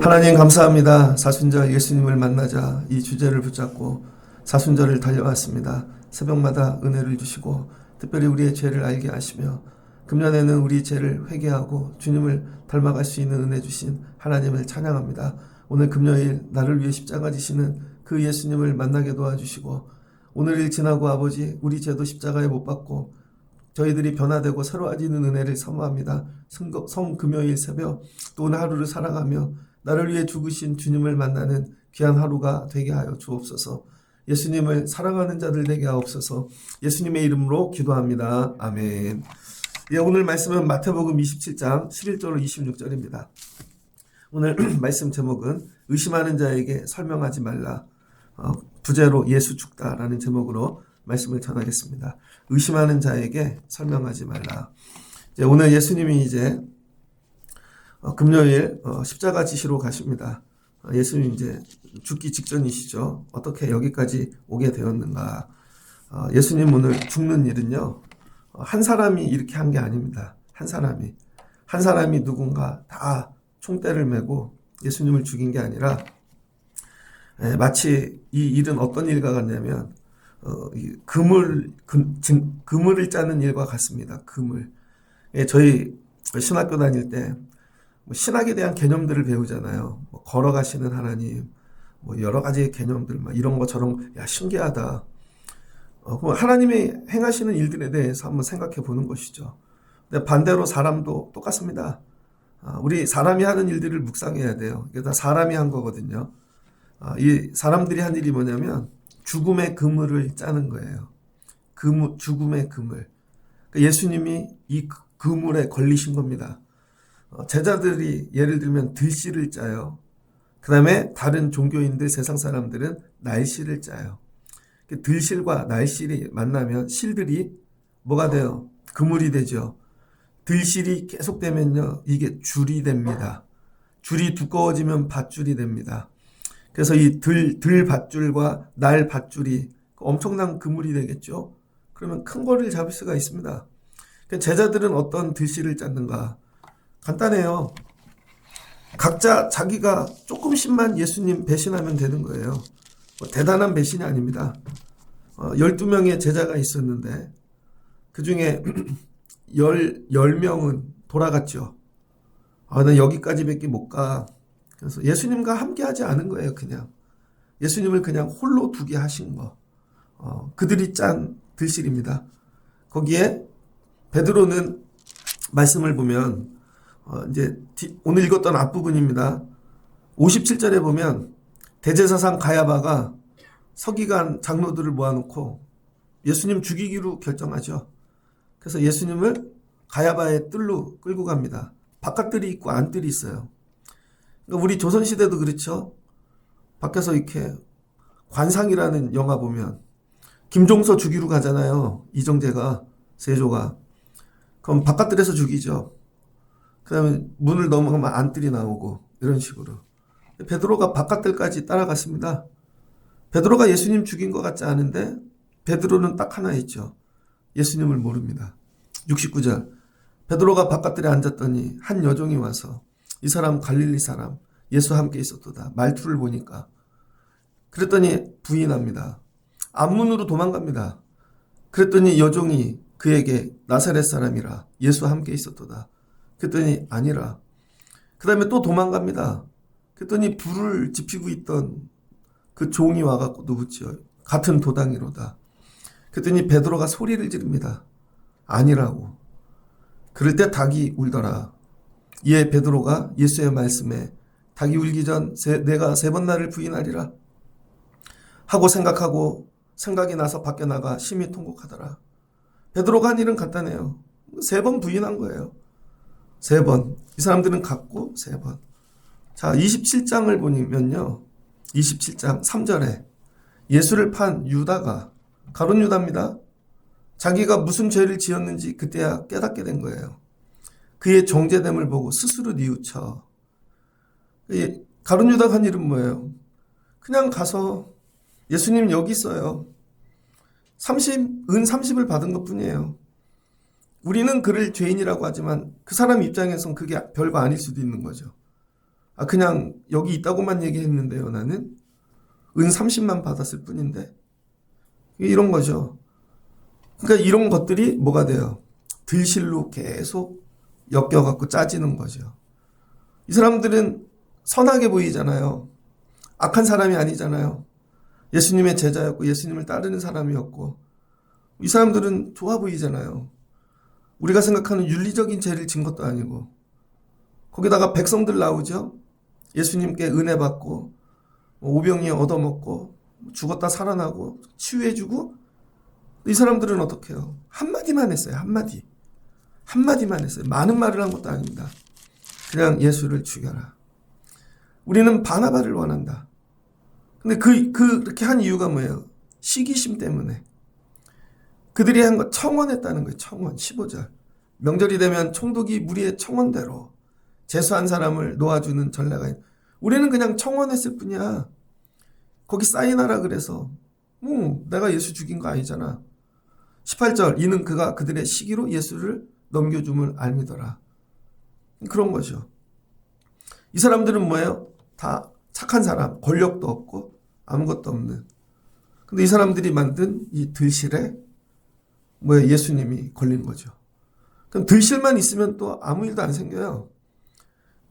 하나님 감사합니다. 사순절 예수님을 만나자 이 주제를 붙잡고 사순절을 달려왔습니다. 새벽마다 은혜를 주시고 특별히 우리의 죄를 알게 하시며 금년에는 우리 죄를 회개하고 주님을 닮아갈 수 있는 은혜 주신 하나님을 찬양합니다. 오늘 금요일 나를 위해 십자가 지시는 그 예수님을 만나게 도와주시고 오늘을 지나고 아버지 우리 죄도 십자가에 못 박고 저희들이 변화되고 새로워지는 은혜를 사모합니다. 성금요일 새벽 또 오늘 하루를 살아가며 나를 위해 죽으신 주님을 만나는 귀한 하루가 되게 하여 주옵소서. 예수님을 사랑하는 자들 되게 하옵소서. 예수님의 이름으로 기도합니다. 아멘. 오늘 말씀은 마태복음 27장 11절로 26절입니다. 오늘 말씀 제목은 의심하는 자에게 설명하지 말라. 부제로 예수 죽다라는 제목으로 말씀을 전하겠습니다. 의심하는 자에게 설명하지 말라. 오늘 예수님이 이제 금요일 십자가 지시러 가십니다. 예수님 이제 죽기 직전이시죠. 어떻게 여기까지 오게 되었는가. 예수님 오늘 죽는 일은요. 한 사람이 이렇게 한 게 아닙니다. 한 사람이 누군가 다 총대를 메고 예수님을 죽인 게 아니라 마치 이 일은 어떤 일과 같냐면 그물을 짜는 일과 같습니다. 그물. 저희 신학교 다닐 때 신학에 대한 개념들을 배우잖아요. 걸어가시는 하나님, 여러 가지의 개념들, 이런 것처럼 신기하다. 하나님이 행하시는 일들에 대해서 한번 생각해 보는 것이죠. 근데 반대로 사람도 똑같습니다. 우리 사람이 하는 일들을 묵상해야 돼요. 이게 다 사람이 한 거거든요. 이 사람들이 한 일이 뭐냐면 죽음의 그물을 짜는 거예요. 죽음의 그물. 예수님이 이 그물에 걸리신 겁니다. 제자들이 예를 들면 들씨를 짜요. 그 다음에 다른 종교인들, 세상 사람들은 날씨를 짜요. 들실과 날실이 만나면 실들이 뭐가 돼요? 그물이 되죠. 들실이 계속되면요, 이게 줄이 됩니다. 줄이 두꺼워지면 밧줄이 됩니다. 그래서 이 들 밧줄과 날 밧줄이 엄청난 그물이 되겠죠. 그러면 큰 거를 잡을 수가 있습니다. 제자들은 어떤 들씨를 짰는가? 간단해요. 각자 자기가 조금씩만 예수님 배신하면 되는 거예요. 대단한 배신이 아닙니다. 12명의 제자가 있었는데 그 중에 10명은 돌아갔죠. 나 여기까지밖에 못 가. 그래서 예수님과 함께 하지 않은 거예요. 그냥 예수님을 그냥 홀로 두게 하신 거. 그들이 짠 들실입니다. 거기에 베드로는 말씀을 보면 이제 오늘 읽었던 앞부분입니다. 57절에 보면 대제사장 가야바가 서기관 장로들을 모아놓고 예수님 죽이기로 결정하죠. 그래서 예수님을 가야바의 뜰로 끌고 갑니다. 바깥뜰이 있고 안뜰이 있어요. 그러니까 우리 조선시대도 그렇죠. 밖에서 이렇게 관상이라는 영화 보면 김종서 죽이러 가잖아요. 이정재가, 세조가. 그럼 바깥뜰에서 죽이죠. 그 다음에 문을 넘어가면 안뜰이 나오고 이런 식으로. 베드로가 바깥뜰까지 따라갔습니다. 베드로가 예수님 죽인 것 같지 않은데 베드로는 딱 하나 있죠. 예수님을 모릅니다. 69절. 베드로가 바깥뜰에 앉았더니 한 여종이 와서 이 사람 갈릴리 사람 예수와 함께 있었도다. 말투를 보니까. 그랬더니 부인합니다. 앞문으로 도망갑니다. 그랬더니 여종이 그에게 나사렛 사람이라 예수와 함께 있었도다. 그랬더니 아니라. 그 다음에 또 도망갑니다. 그랬더니 불을 지피고 있던 그 종이 와갖고 누구지요? 같은 도당이로다. 그랬더니 베드로가 소리를 지릅니다. 아니라고. 그럴 때 닭이 울더라. 이에 베드로가 예수의 말씀에 닭이 울기 전 내가 3번 나를 부인하리라 하고 생각이 나서 밖에 나가 심히 통곡하더라. 베드로가 한 일은 간단해요. 3번 부인한 거예요. 3번. 이 사람들은 갔고 3번. 자, 27장을 보면요. 27장 3절에 예수를 판 유다가 가룟 유다입니다. 자기가 무슨 죄를 지었는지 그때야 깨닫게 된 거예요. 그의 정죄됨을 보고 스스로 뉘우쳐. 가룟 유다가 한 일은 뭐예요? 그냥 가서 예수님 여기 있어요. 은 30을 받은 것 뿐이에요. 우리는 그를 죄인이라고 하지만 그 사람 입장에선 그게 별거 아닐 수도 있는 거죠. 그냥 여기 있다고만 얘기했는데요. 나는 은 30만 받았을 뿐인데. 이런 거죠. 그러니까 이런 것들이 뭐가 돼요? 들실로 계속 엮여갖고 짜지는 거죠. 이 사람들은 선하게 보이잖아요. 악한 사람이 아니잖아요. 예수님의 제자였고 예수님을 따르는 사람이었고 이 사람들은 좋아 보이잖아요. 우리가 생각하는 윤리적인 죄를 진 것도 아니고 거기다가 백성들 나오죠. 예수님께 은혜 받고 오병이어 얻어먹고 죽었다 살아나고 치유해주고 이 사람들은 어떻게 해요? 한마디만 했어요. 한마디만 했어요. 많은 말을 한 것도 아닙니다. 그냥 예수를 죽여라. 우리는 바나바를 원한다. 근데 그렇게 한 이유가 뭐예요? 시기심 때문에. 그들이 한 거 청원했다는 거예요. 청원. 15절. 명절이 되면 총독이 무리의 청원대로 재수한 사람을 놓아주는 전례가 있는. 우리는 그냥 청원했을 뿐이야. 거기 사인하라 그래서 내가 예수 죽인 거 아니잖아. 18절. 이는 그가 그들의 시기로 예수를 넘겨줌을 알미더라. 그런 거죠. 이 사람들은 뭐예요? 다 착한 사람, 권력도 없고 아무것도 없는. 근데 이 사람들이 만든 이 들실에 예수님이 걸린 거죠. 그럼 들실만 있으면 또 아무 일도 안 생겨요.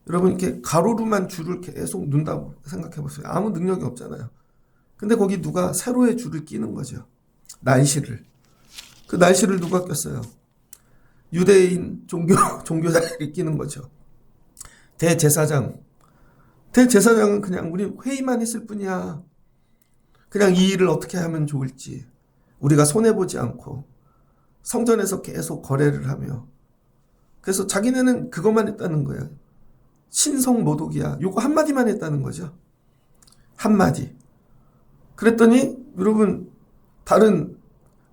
여러분 이렇게 가로로만 줄을 계속 눈다고 생각해 보세요. 아무 능력이 없잖아요. 근데 거기 누가 세로의 줄을 끼는 거죠. 날씨를. 그 날씨를 누가 꼈어요? 유대인 종교자들이 끼는 거죠. 대제사장은 그냥 우리 회의만 했을 뿐이야. 그냥 이 일을 어떻게 하면 좋을지 우리가 손해보지 않고 성전에서 계속 거래를 하며 그래서 자기네는 그것만 했다는 거예요. 신성모독이야. 요거 한마디만 했다는 거죠. 한마디. 그랬더니 여러분 다른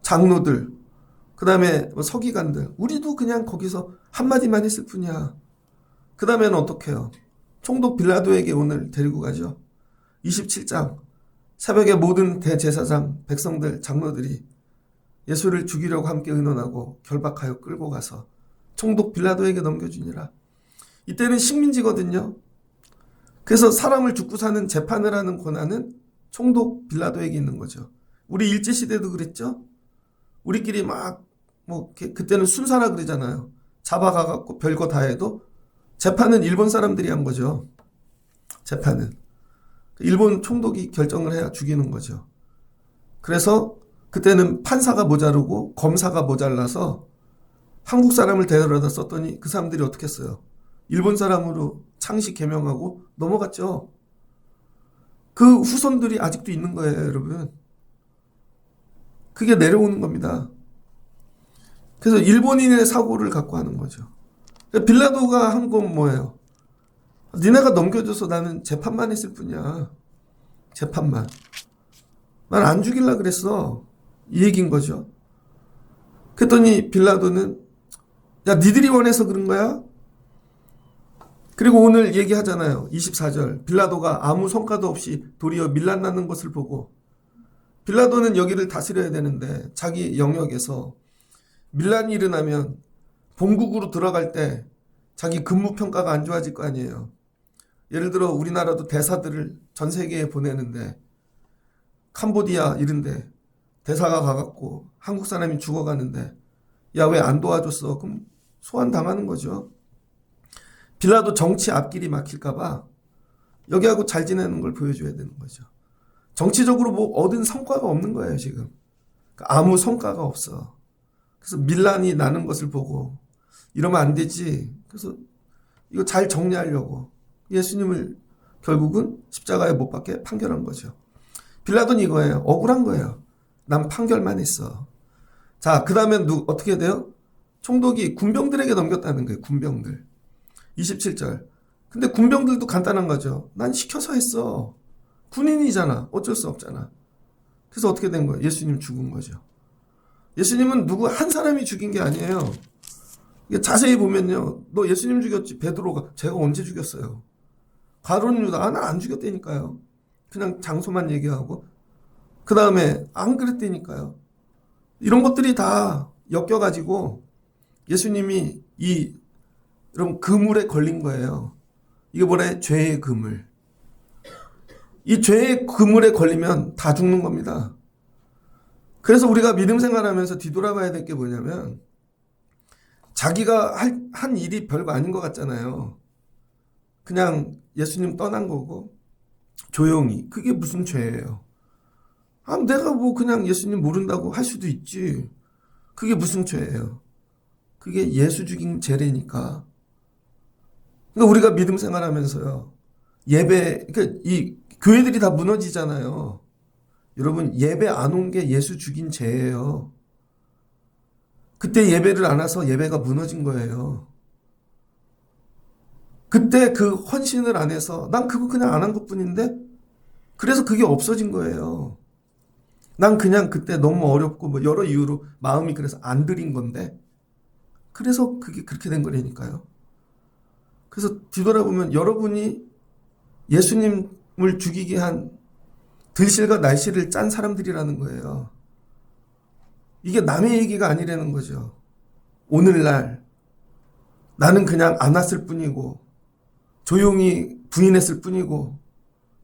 장로들 그 다음에 서기관들 우리도 그냥 거기서 한마디만 했을 뿐이야. 그 다음에는 어떻게 해요? 총독 빌라도에게 오늘 데리고 가죠. 27장 새벽에 모든 대제사장 백성들 장로들이 예수를 죽이려고 함께 의논하고 결박하여 끌고 가서 총독 빌라도에게 넘겨주니라. 이때는 식민지거든요. 그래서 사람을 죽고 사는 재판을 하는 권한은 총독 빌라도에게 있는 거죠. 우리 일제시대도 그랬죠. 우리끼리 그때는 순사라 그러잖아요. 잡아가갖고 별거 다 해도 재판은 일본 사람들이 한 거죠. 재판은. 일본 총독이 결정을 해야 죽이는 거죠. 그래서 그때는 판사가 모자르고 검사가 모자라서 한국 사람을 데려다 썼더니 그 사람들이 어떻게 했어요? 일본 사람으로 창시 개명하고 넘어갔죠. 그 후손들이 아직도 있는 거예요, 여러분. 그게 내려오는 겁니다. 그래서 일본인의 사고를 갖고 하는 거죠. 빌라도가 한 건 뭐예요? 니네가 넘겨줘서 나는 재판만 했을 뿐이야. 재판만. 난 안 죽일라 그랬어. 이 얘기인 거죠. 그랬더니 빌라도는 야 니들이 원해서 그런 거야? 그리고 오늘 얘기하잖아요. 24절. 빌라도가 아무 성과도 없이 도리어 밀란나는 것을 보고 빌라도는 여기를 다스려야 되는데 자기 영역에서 밀란이 일어나면 본국으로 들어갈 때 자기 근무평가가 안 좋아질 거 아니에요. 예를 들어 우리나라도 대사들을 전 세계에 보내는데 캄보디아 이런데 대사가 가갖고 한국 사람이 죽어가는데 야 왜 안 도와줬어? 그럼 소환당하는 거죠. 빌라도 정치 앞길이 막힐까봐 여기하고 잘 지내는 걸 보여줘야 되는 거죠. 정치적으로 얻은 성과가 없는 거예요 지금. 그러니까 아무 성과가 없어. 그래서 밀란이 나는 것을 보고 이러면 안 되지. 그래서 이거 잘 정리하려고 예수님을 결국은 십자가에 못 박게 판결한 거죠. 빌라도는 이거예요. 억울한 거예요. 난 판결만 했어. 자, 그 다음에 어떻게 돼요? 총독이 군병들에게 넘겼다는 거예요. 군병들. 27절. 근데 군병들도 간단한 거죠. 난 시켜서 했어. 군인이잖아. 어쩔 수 없잖아. 그래서 어떻게 된 거예요? 예수님 죽은 거죠. 예수님은 누구 한 사람이 죽인 게 아니에요. 자세히 보면요. 너 예수님 죽였지. 베드로가. 제가 언제 죽였어요? 가룟 유다. 난 안 죽였다니까요. 그냥 장소만 얘기하고. 그 다음에 안 그랬다니까요. 이런 것들이 다 엮여가지고 예수님이 여러분 그물에 걸린 거예요. 이게 뭐래? 죄의 그물. 이 죄의 그물에 걸리면 다 죽는 겁니다. 그래서 우리가 믿음 생활하면서 뒤돌아봐야 될 게 뭐냐면 자기가 한 일이 별거 아닌 것 같잖아요. 그냥 예수님 떠난 거고 조용히. 그게 무슨 죄예요? 내가 뭐 그냥 예수님 모른다고 할 수도 있지. 그게 무슨 죄예요? 그게 예수 죽인 죄래니까. 그러니까 우리가 믿음 생활하면서요. 그러니까 이 교회들이 다 무너지잖아요. 여러분 예배 안 온 게 예수 죽인 죄예요. 그때 예배를 안 와서 예배가 무너진 거예요. 그때 그 헌신을 안 해서 난 그거 그냥 안 한 것뿐인데 그래서 그게 없어진 거예요. 난 그냥 그때 너무 어렵고 뭐 여러 이유로 마음이 그래서 안 드린 건데 그래서 그게 그렇게 된 거라니까요. 그래서 뒤돌아보면 여러분이 예수님을 죽이게 한 들실과 날씨를 짠 사람들이라는 거예요. 이게 남의 얘기가 아니라는 거죠. 오늘날 나는 그냥 안 왔을 뿐이고 조용히 부인했을 뿐이고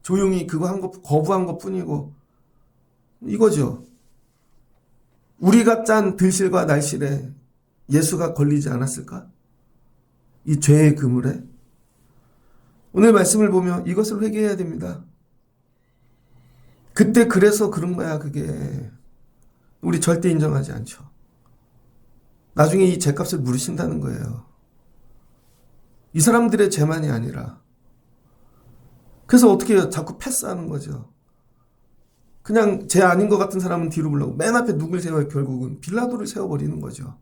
조용히 그거 한 거 거부한 것 뿐이고 이거죠. 우리가 짠 들실과 날실에 예수가 걸리지 않았을까? 이 죄의 그물에. 오늘 말씀을 보면 이것을 회개해야 됩니다. 그때 그래서 그런 거야 그게. 우리 절대 인정하지 않죠. 나중에 이 죄값을 물으신다는 거예요. 이 사람들의 죄만이 아니라. 그래서 어떻게 해요? 자꾸 패스하는 거죠. 그냥 죄 아닌 것 같은 사람은 뒤로 물러고 맨 앞에 누굴 세워요? 결국은 빌라도를 세워버리는 거죠.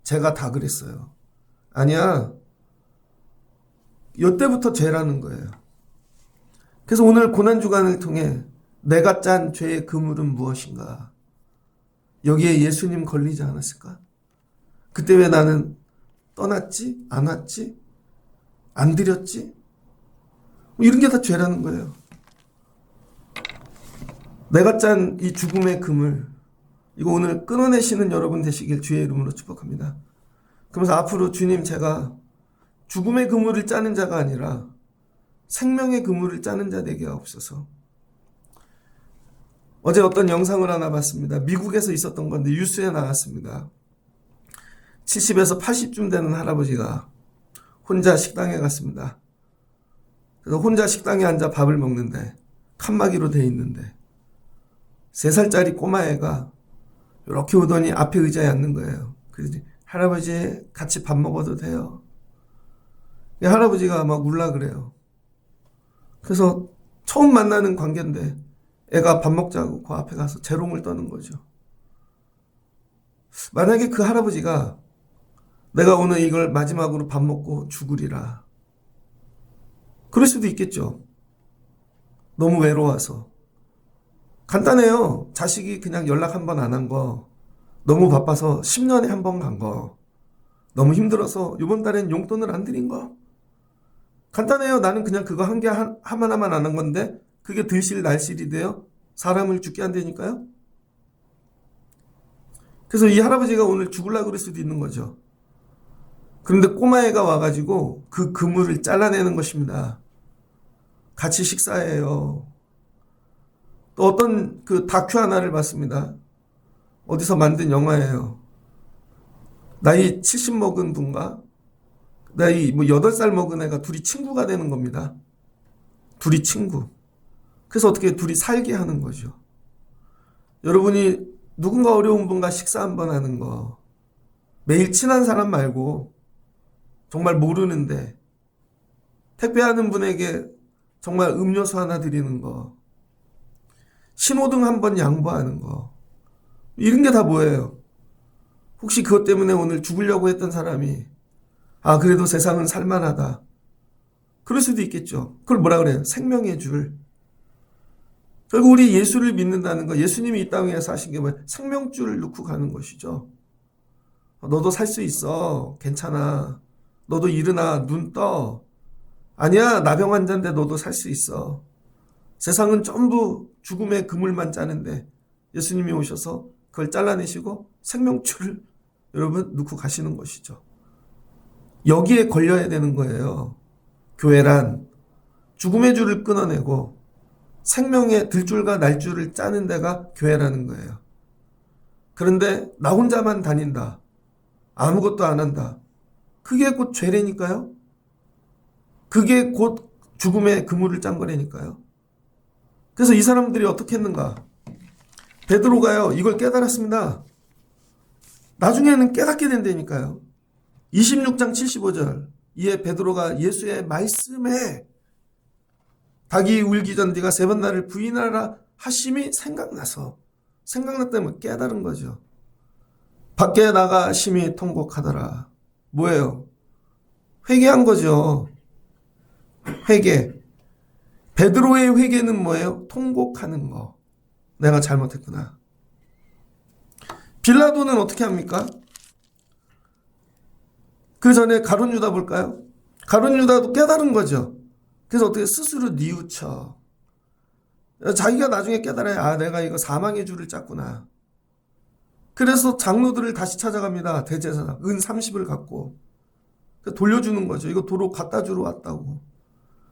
제가 다 그랬어요. 아니야. 이때부터 죄라는 거예요. 그래서 오늘 고난주간을 통해 내가 짠 죄의 그물은 무엇인가? 여기에 예수님 걸리지 않았을까? 그때 왜 나는 떠났지? 안 왔지? 안 드렸지? 이런 게 다 죄라는 거예요. 내가 짠 이 죽음의 그물, 이거 오늘 끊어내시는 여러분 되시길 주의 이름으로 축복합니다. 그러면서 앞으로 주님 제가 죽음의 그물을 짜는 자가 아니라 생명의 그물을 짜는 자 되게 하옵소서. 어제 어떤 영상을 하나 봤습니다. 미국에서 있었던 건데 뉴스에 나왔습니다. 70에서 80쯤 되는 할아버지가 혼자 식당에 갔습니다. 그래서 혼자 식당에 앉아 밥을 먹는데 칸막이로 돼 있는데 3살짜리 꼬마애가 이렇게 오더니 앞에 의자에 앉는 거예요. 그래서 할아버지 같이 밥 먹어도 돼요? 할아버지가 막 울라 그래요. 그래서 처음 만나는 관계인데 애가 밥 먹자고 그 앞에 가서 재롱을 떠는 거죠. 만약에 그 할아버지가 내가 오늘 이걸 마지막으로 밥 먹고 죽으리라. 그럴 수도 있겠죠. 너무 외로워서. 간단해요. 자식이 그냥 연락 한 번 안 한 거. 너무 바빠서 10년에 한 번 간 거. 너무 힘들어서 이번 달엔 용돈을 안 드린 거. 간단해요. 나는 그냥 그거 한 개 하나만 안 한 건데 그게 들실 날실이 되어 사람을 죽게 한다니까요. 그래서 이 할아버지가 오늘 죽으려고 그럴 수도 있는 거죠. 그런데 꼬마애가 와가지고 그 그물을 잘라내는 것입니다. 같이 식사해요. 또 어떤 그 다큐 하나를 봤습니다. 어디서 만든 영화예요. 나이 70 먹은 분과 나이 8살 먹은 애가 둘이 친구가 되는 겁니다. 둘이 친구. 그래서 어떻게 둘이 살게 하는 거죠. 여러분이 누군가 어려운 분과 식사 한번 하는 거, 매일 친한 사람 말고 정말 모르는데 택배하는 분에게 정말 음료수 하나 드리는 거, 신호등 한번 양보하는 거, 이런 게 다 뭐예요? 혹시 그것 때문에 오늘 죽으려고 했던 사람이 그래도 세상은 살만하다. 그럴 수도 있겠죠. 그걸 뭐라 그래요? 생명의 줄. 결국 우리 예수를 믿는다는 거, 예수님이 이 땅에 사신 게 뭐예요? 생명줄을 놓고 가는 것이죠. 너도 살 수 있어. 괜찮아. 너도 일어나. 눈 떠. 아니야. 나병 환자인데 너도 살 수 있어. 세상은 전부 죽음의 그물만 짜는데 예수님이 오셔서 그걸 잘라내시고 생명줄을 여러분 넣고 가시는 것이죠. 여기에 걸려야 되는 거예요. 교회란 죽음의 줄을 끊어내고 생명의 들줄과 날줄을 짜는 데가 교회라는 거예요. 그런데 나 혼자만 다닌다. 아무것도 안 한다. 그게 곧 죄라니까요. 그게 곧 죽음의 그물을 짠 거라니까요. 그래서 이 사람들이 어떻게 했는가? 베드로가요, 이걸 깨달았습니다. 나중에는 깨닫게 된다니까요. 26장 75절. 이에 베드로가 예수의 말씀에 닭이 울기 전 네가 3번 나를 부인하라 하심이 생각났다면 깨달은 거죠. 밖에 나가 심히 통곡하더라. 뭐예요? 회개한 거죠. 회개. 베드로의 회개는 뭐예요? 통곡하는 거. 내가 잘못했구나. 빌라도는 어떻게 합니까? 그 전에 가룟 유다 볼까요? 가룟 유다도 깨달은 거죠. 그래서 어떻게 스스로 뉘우쳐. 자기가 나중에 깨달아야 아 내가 이거 사망의 줄을 짰구나. 그래서 장로들을 다시 찾아갑니다. 대제사장 은 30을 갖고 돌려주는 거죠. 이거 도로 갖다 주러 왔다고.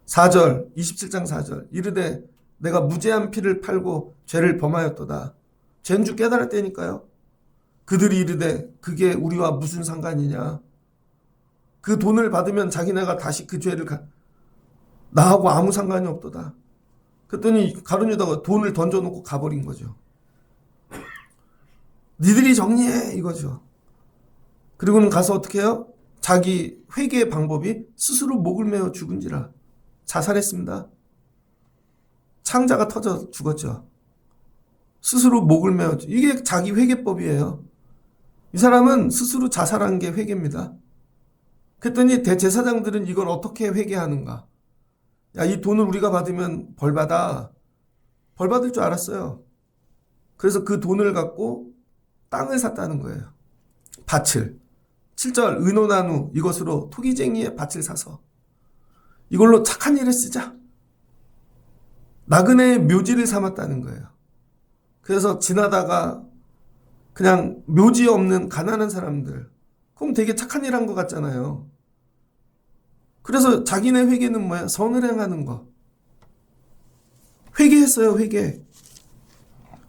4절 27장 4절 이르되 내가 무죄한 피를 팔고 죄를 범하였도다. 죄인 줄 깨달았다니까요. 그들이 이르되 그게 우리와 무슨 상관이냐. 그 돈을 받으면 자기네가 다시 그 죄를 나하고 아무 상관이 없도다. 그랬더니 가룟 유다가 돈을 던져놓고 가버린 거죠. 니들이 정리해 이거죠. 그리고는 가서 어떻게 해요? 자기 회개의 방법이 스스로 목을 메어 죽은지라 자살했습니다. 창자가 터져 죽었죠. 스스로 목을 메어 이게 자기 회개법이에요. 이 사람은 스스로 자살한 게 회개입니다. 그랬더니 대제사장들은 이걸 어떻게 회개하는가? 야, 이 돈을 우리가 받으면 벌 받아. 벌 받을 줄 알았어요. 그래서 그 돈을 갖고 땅을 샀다는 거예요. 밭을. 7절 의논한 후 이것으로 토기쟁이의 밭을 사서 이걸로 착한 일에 쓰자. 나그네의 묘지를 삼았다는 거예요. 그래서 지나다가 그냥 묘지 없는 가난한 사람들 그럼 되게 착한 일 한 것 같잖아요. 그래서 자기네 회개는 뭐야? 선을 행하는 거. 회개했어요. 회개.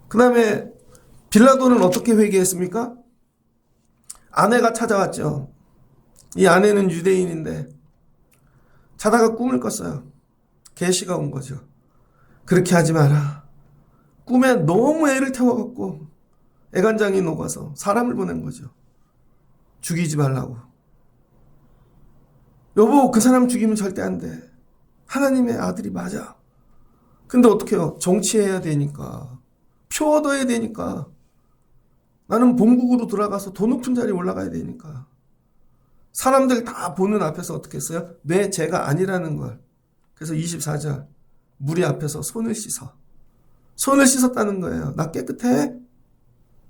그 다음에 빌라도는 어떻게 회개했습니까? 아내가 찾아왔죠. 이 아내는 유대인인데 자다가 꿈을 꿨어요. 계시가 온 거죠. 그렇게 하지 마라. 꿈에 너무 애를 태워갖고 애간장이 녹아서 사람을 보낸 거죠. 죽이지 말라고. 여보, 그 사람 죽이면 절대 안 돼. 하나님의 아들이 맞아. 근데 어떻게 해요? 정치해야 되니까. 표 얻어야 되니까. 나는 본국으로 들어가서 더 높은 자리에 올라가야 되니까. 사람들 다 보는 앞에서 어떻게 했어요? 내 죄가 아니라는 걸. 그래서 24절. 무리 앞에서 손을 씻어. 손을 씻었다는 거예요. 나 깨끗해?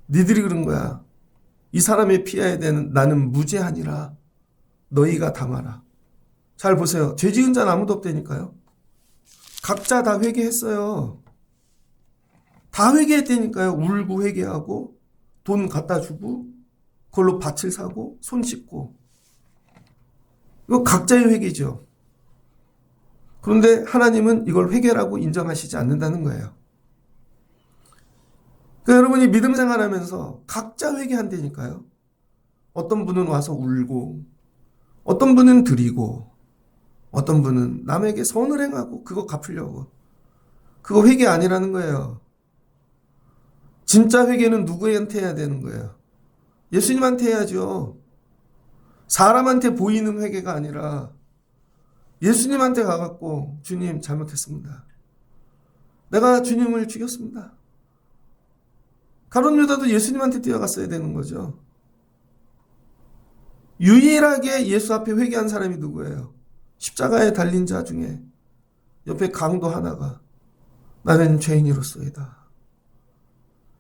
니들이 그런 거야. 이 사람의 피해야 되는 나는 무죄하니라. 너희가 담아라. 잘 보세요. 죄 지은 자는 아무도 없다니까요. 각자 다 회개했어요. 다 회개했다니까요. 울고 회개하고 돈 갖다 주고 그걸로 밭을 사고 손 씻고. 이거 각자의 회개죠. 그런데 하나님은 이걸 회개라고 인정하시지 않는다는 거예요. 그러니까 여러분이 믿음 생활하면서 각자 회개한다니까요. 어떤 분은 와서 울고 어떤 분은 드리고 어떤 분은 남에게 선을 행하고 그거 갚으려고. 그거 회개 아니라는 거예요. 진짜 회개는 누구한테 해야 되는 거예요? 예수님한테 해야죠. 사람한테 보이는 회개가 아니라 예수님한테 가갖고 주님 잘못했습니다. 내가 주님을 죽였습니다. 가룟 유다도 예수님한테 뛰어갔어야 되는 거죠. 유일하게 예수 앞에 회개한 사람이 누구예요? 십자가에 달린 자 중에 옆에 강도 하나가 나는 죄인이로소이다.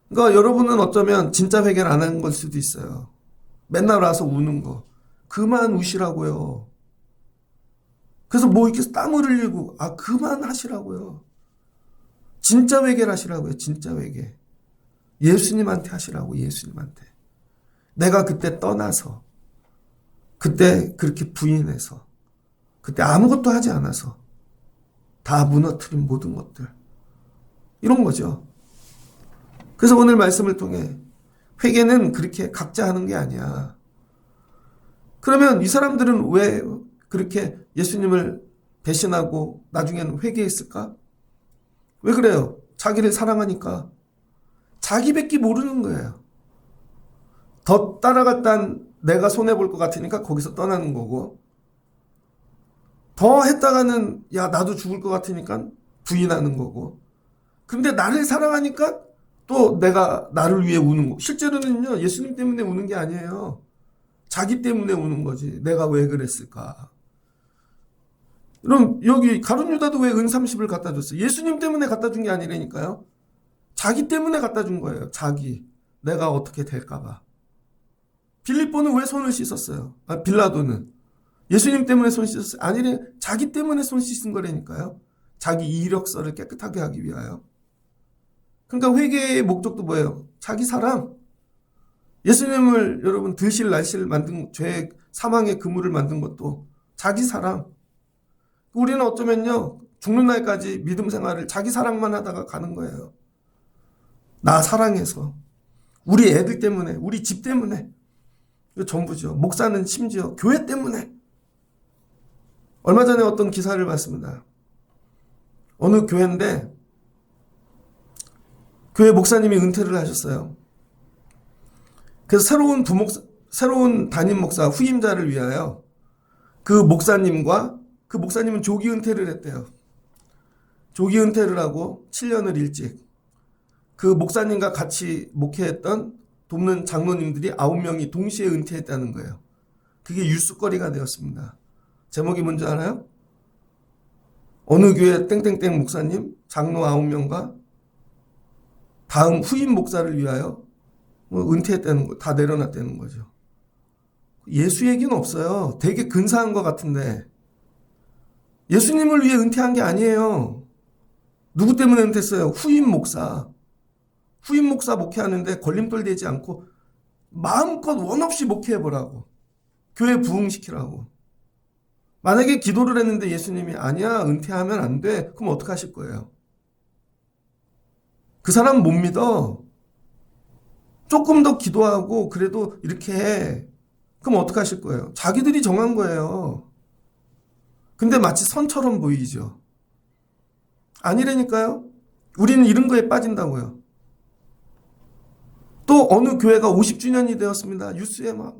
그러니까 여러분은 어쩌면 진짜 회개를 안 한 걸 수도 있어요. 맨날 와서 우는 거. 그만 우시라고요. 그래서 뭐 이렇게 땀을 흘리고 그만 하시라고요. 진짜 회개를 하시라고요. 진짜 회개. 예수님한테 하시라고, 예수님한테. 내가 그때 떠나서, 그때 그렇게 부인해서, 그때 아무것도 하지 않아서 다 무너뜨린 모든 것들. 이런 거죠. 그래서 오늘 말씀을 통해 회개는 그렇게 각자 하는 게 아니야. 그러면 이 사람들은 왜 그렇게 예수님을 배신하고 나중에는 회개했을까? 왜 그래요? 자기를 사랑하니까. 자기밖에 모르는 거예요. 더 따라갔다 내가 손해볼 것 같으니까 거기서 떠나는 거고, 더 했다가는 야 나도 죽을 것 같으니까 부인하는 거고, 근데 나를 사랑하니까 또 내가 나를 위해 우는 거. 실제로는요, 예수님 때문에 우는 게 아니에요. 자기 때문에 우는 거지. 내가 왜 그랬을까? 그럼 여기 가룟 유다도 왜 은 30을 갖다 줬어요? 예수님 때문에 갖다 준 게 아니라니까요. 자기 때문에 갖다 준 거예요. 자기. 내가 어떻게 될까 봐. 빌립보는 왜 손을 씻었어요? 빌라도는. 예수님 때문에 손 씻었어요? 아니래. 자기 때문에 손 씻은 거라니까요. 자기 이력서를 깨끗하게 하기 위하여. 그러니까 회개의 목적도 뭐예요? 자기 사랑. 예수님을 여러분 들실 날실 만든 죄 사망의 그물을 만든 것도 자기 사랑. 우리는 어쩌면요, 죽는 날까지 믿음 생활을 자기 사랑만 하다가 가는 거예요. 나 사랑해서. 우리 애들 때문에, 우리 집 때문에. 이거 전부죠. 목사는 심지어 교회 때문에. 얼마 전에 어떤 기사를 봤습니다. 어느 교회인데 교회 목사님이 은퇴를 하셨어요. 그래서 새로운 담임 목사 후임자를 위하여 그 목사님은 조기 은퇴를 했대요. 조기 은퇴를 하고 7년을 일찍 그 목사님과 같이 목회했던 돕는 장로님들이 9명이 동시에 은퇴했다는 거예요. 그게 뉴스거리가 되었습니다. 제목이 뭔지 알아요? 어느 교회 땡땡땡 목사님 장로 9명과 다음 후임 목사를 위하여 은퇴했다는 거, 다 내려놨다는 거죠. 예수 얘기는 없어요. 되게 근사한 것 같은데 예수님을 위해 은퇴한 게 아니에요. 누구 때문에 은퇴했어요? 후임 목사. 후임 목사 목회하는데 걸림돌 되지 않고 마음껏 원 없이 목회해보라고. 교회 부흥시키라고. 만약에 기도를 했는데 예수님이 아니야, 은퇴하면 안 돼. 그럼 어떻게 하실 거예요? 그 사람 못 믿어. 조금 더 기도하고 그래도 이렇게 해. 그럼 어떻게 하실 거예요? 자기들이 정한 거예요. 근데 마치 선처럼 보이죠. 아니라니까요. 우리는 이런 거에 빠진다고요. 또 어느 교회가 50주년이 되었습니다. 뉴스에 막.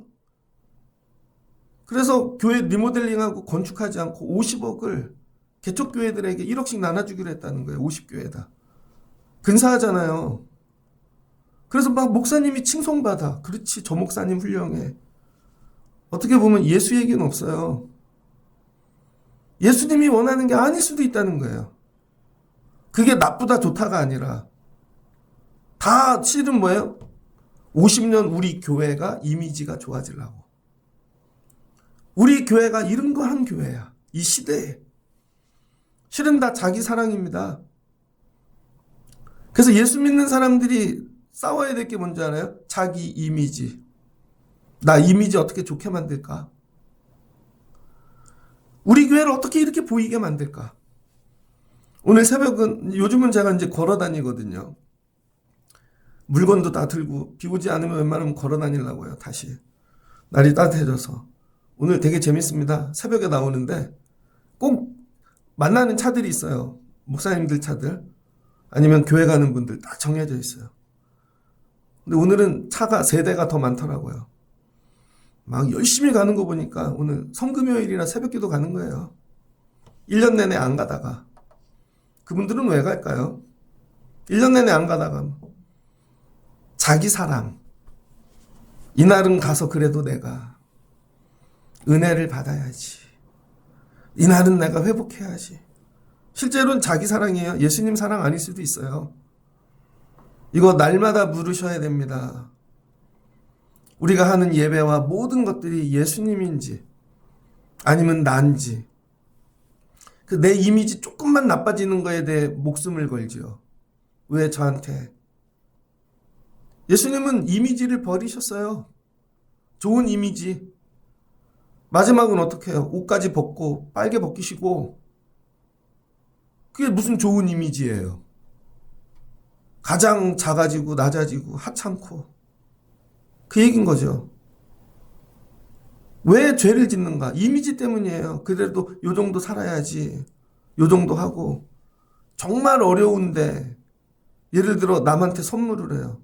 그래서 교회 리모델링하고 건축하지 않고 50억을 개척교회들에게 1억씩 나눠주기로 했다는 거예요. 50교회다. 근사하잖아요. 그래서 막 목사님이 칭송받아. 그렇지, 저 목사님 훌륭해. 어떻게 보면 예수 얘기는 없어요. 예수님이 원하는 게 아닐 수도 있다는 거예요. 그게 나쁘다 좋다가 아니라 다 실은 뭐예요? 50년 우리 교회가 이미지가 좋아지려고. 우리 교회가 이런 거 한 교회야. 이 시대에. 실은 다 자기 사랑입니다. 그래서 예수 믿는 사람들이 싸워야 될 게 뭔지 알아요? 자기 이미지. 나 이미지 어떻게 좋게 만들까? 우리 교회를 어떻게 이렇게 보이게 만들까? 오늘 새벽은, 요즘은 제가 이제 걸어 다니거든요. 물건도 다 들고, 비 오지 않으면 웬만하면 걸어 다니려고요, 다시. 날이 따뜻해져서. 오늘 되게 재밌습니다. 새벽에 나오는데 꼭 만나는 차들이 있어요. 목사님들 차들. 아니면 교회 가는 분들 딱 정해져 있어요. 근데 오늘은 차가 세대가 더 많더라고요. 막 열심히 가는 거 보니까 오늘 성금요일이라 새벽기도 가는 거예요. 1년 내내 안 가다가. 그분들은 왜 갈까요? 1년 내내 안 가다가 자기 사랑. 이날은 가서 그래도 내가 은혜를 받아야지. 이날은 내가 회복해야지. 실제로는 자기 사랑이에요. 예수님 사랑 아닐 수도 있어요. 이거 날마다 물으셔야 됩니다. 우리가 하는 예배와 모든 것들이 예수님인지 아니면 난지, 내 이미지 조금만 나빠지는 거에 대해 목숨을 걸죠. 왜 저한테? 예수님은 이미지를 버리셨어요. 좋은 이미지. 마지막은 어떻게 해요? 옷까지 벗고 빨개 벗기시고, 그게 무슨 좋은 이미지예요. 가장 작아지고 낮아지고 하찮고, 그 얘기인 거죠. 왜 죄를 짓는가? 이미지 때문이에요. 그래도 요 정도 살아야지. 요 정도 하고. 정말 어려운데 예를 들어 남한테 선물을 해요.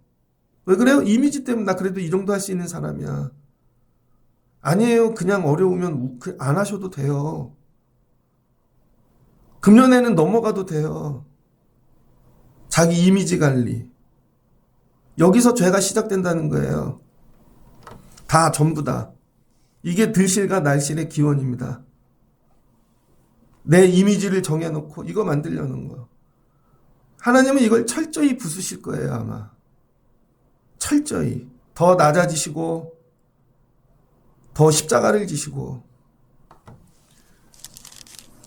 왜 그래요? 이미지 때문에 나 그래도 이 정도 할 수 있는 사람이야. 아니에요. 그냥 어려우면 안 하셔도 돼요. 금년에는 넘어가도 돼요. 자기 이미지 관리. 여기서 죄가 시작된다는 거예요. 다 전부 다. 이게 들실과 날실의 기원입니다. 내 이미지를 정해놓고 이거 만들려는 거. 하나님은 이걸 철저히 부수실 거예요, 아마. 철저히. 더 낮아지시고, 더 십자가를 지시고.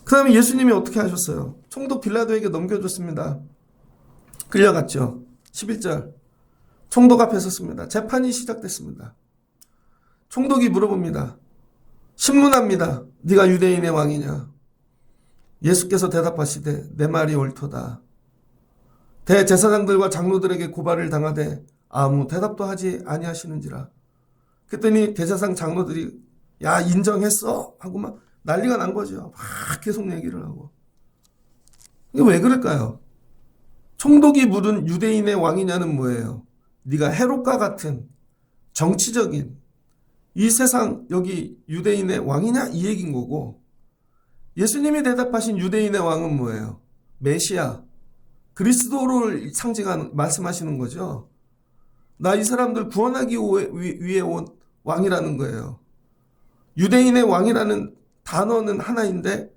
그 다음에 예수님이 어떻게 하셨어요? 총독 빌라도에게 넘겨줬습니다. 끌려갔죠. 11절. 총독 앞에 섰습니다. 재판이 시작됐습니다. 총독이 물어봅니다. 신문합니다. 네가 유대인의 왕이냐? 예수께서 대답하시되 내 말이 옳도다. 대제사장들과 장로들에게 고발을 당하되 아무 대답도 하지 아니하시는지라. 그랬더니 대제사장 장로들이 야 인정했어 하고 막 난리가 난 거죠. 막 계속 얘기를 하고. 이게 왜 그럴까요? 총독이 물은 유대인의 왕이냐는 뭐예요? 네가 헤롯과 같은 정치적인 이 세상 여기 유대인의 왕이냐 이 얘기인 거고, 예수님이 대답하신 유대인의 왕은 뭐예요? 메시아, 그리스도를 상징하는 말씀하시는 거죠. 나 이 사람들 구원하기 위해 온 왕이라는 거예요. 유대인의 왕이라는 단어는 하나인데